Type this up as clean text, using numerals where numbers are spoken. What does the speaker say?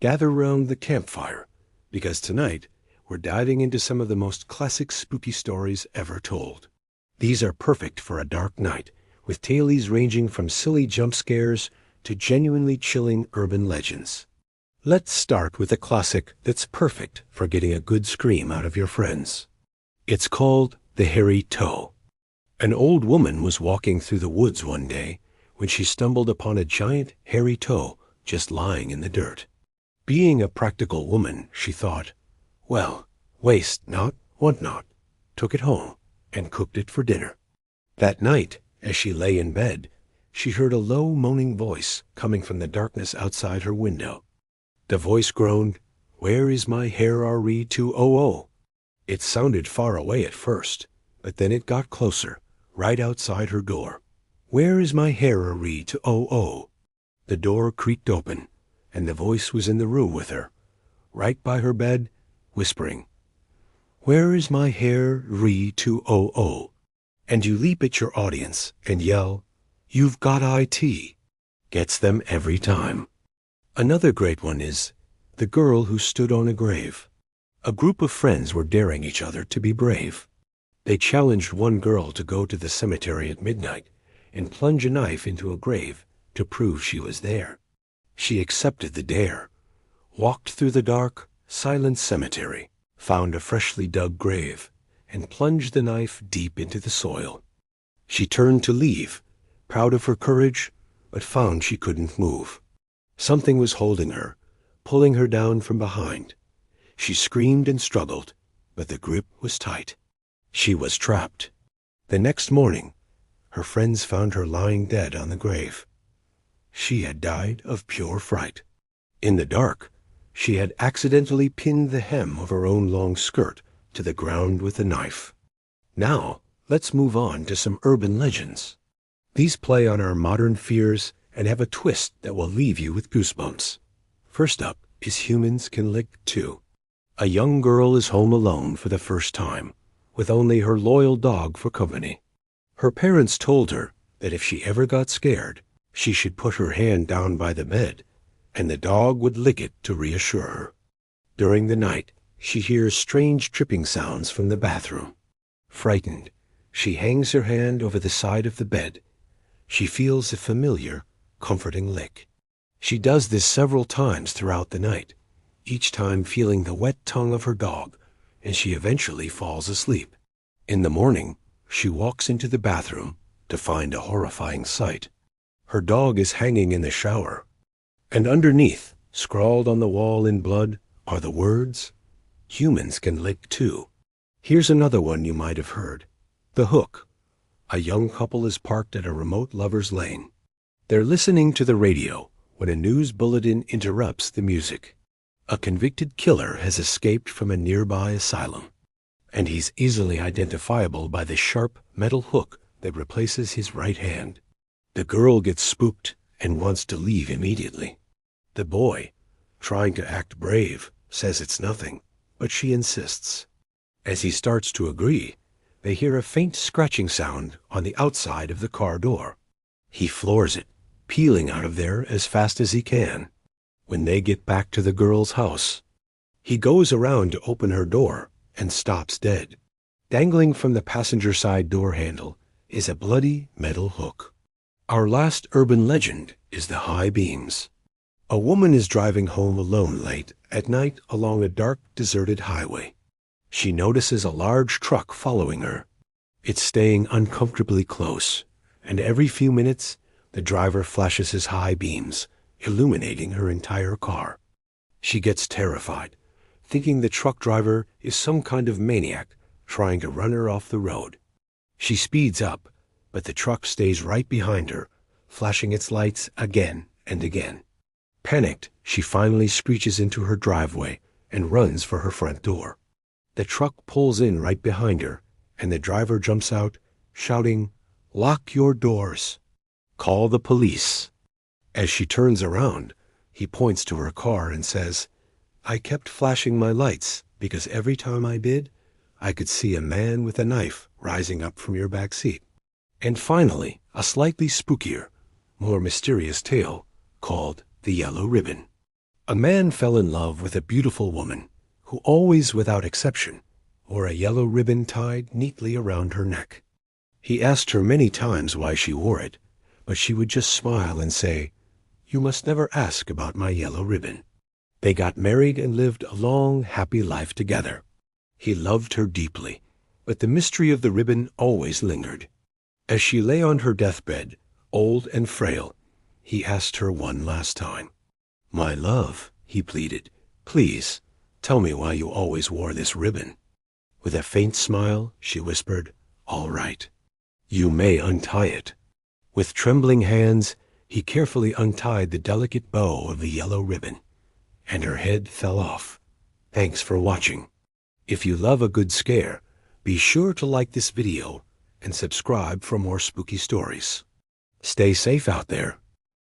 Gather round the campfire, because tonight we're diving into some of the most classic spooky stories ever told. These are perfect for a dark night, with tales ranging from silly jump scares to genuinely chilling urban legends. Let's start with a classic that's perfect for getting a good scream out of your friends. It's called The Hairy Toe. An old woman was walking through the woods one day when she stumbled upon a giant hairy toe just lying in the dirt. Being a practical woman, she thought, well, waste not, want not, took it home and cooked it for dinner. That night, as she lay in bed, she heard a low moaning voice coming from the darkness outside her window. The voice groaned, "Where is my Hairy-200?" It sounded far away at first, but then it got closer, right outside her door. "Where is my Hairy-200?" The door creaked open, and the voice was in the room with her, right by her bed, whispering, "Where is my Hairy-200?" And you leap at your audience and yell, "You've got IT." Gets them every time. Another great one is The Girl Who Stood on a Grave. A group of friends were daring each other to be brave. They challenged one girl to go to the cemetery at midnight and plunge a knife into a grave to prove she was there. She accepted the dare, walked through the dark, silent cemetery, found a freshly dug grave, and plunged the knife deep into the soil. She turned to leave, proud of her courage, but found she couldn't move. Something was holding her, pulling her down from behind. She screamed and struggled, but the grip was tight. She was trapped. The next morning, her friends found her lying dead on the grave. She had died of pure fright. In the dark, she had accidentally pinned the hem of her own long skirt to the ground with a knife. Now, let's move on to some urban legends. These play on our modern fears and have a twist that will leave you with goosebumps. First up is Humans Can Lick Too. A young girl is home alone for the first time, with only her loyal dog for company. Her parents told her that if she ever got scared, she should put her hand down by the bed, and the dog would lick it to reassure her. During the night, she hears strange tripping sounds from the bathroom. Frightened, she hangs her hand over the side of the bed. She feels a familiar, comforting lick. She does this several times throughout the night, each time feeling the wet tongue of her dog, and she eventually falls asleep. In the morning, she walks into the bathroom to find a horrifying sight. Her dog is hanging in the shower, and underneath, scrawled on the wall in blood, are the words, "Humans can lick too." Here's another one you might have heard. The Hook. A young couple is parked at a remote lover's lane. They're listening to the radio when a news bulletin interrupts the music. A convicted killer has escaped from a nearby asylum, and he's easily identifiable by the sharp metal hook that replaces his right hand. The girl gets spooked and wants to leave immediately. The boy, trying to act brave, says it's nothing, but she insists. As he starts to agree, they hear a faint scratching sound on the outside of the car door. He floors it, peeling out of there as fast as he can. When they get back to the girl's house, he goes around to open her door and stops dead. Dangling from the passenger side door handle is a bloody metal hook. Our last urban legend is the high beams. A woman is driving home alone late at night along a dark, deserted highway. She notices a large truck following her. It's staying uncomfortably close, and every few minutes, the driver flashes his high beams, illuminating her entire car. She gets terrified, thinking the truck driver is some kind of maniac trying to run her off the road. She speeds up, but the truck stays right behind her, flashing its lights again and again. Panicked, she finally screeches into her driveway and runs for her front door. The truck pulls in right behind her, and the driver jumps out, shouting, "Lock your doors. Call the police." As she turns around, he points to her car and says, "I kept flashing my lights because every time I did, I could see a man with a knife rising up from your back seat." And finally, a slightly spookier, more mysterious tale called The Yellow Ribbon. A man fell in love with a beautiful woman who always, without exception, wore a yellow ribbon tied neatly around her neck. He asked her many times why she wore it, but she would just smile and say, "You must never ask about my yellow ribbon." They got married and lived a long, happy life together. He loved her deeply, but the mystery of the ribbon always lingered. As she lay on her deathbed, old and frail, he asked her one last time. "My love," he pleaded, "please tell me why you always wore this ribbon." With a faint smile, she whispered, "All right. You may untie it." With trembling hands, he carefully untied the delicate bow of the yellow ribbon, and her head fell off. Thanks for watching. If you love a good scare, be sure to like this video and subscribe for more spooky stories. Stay safe out there.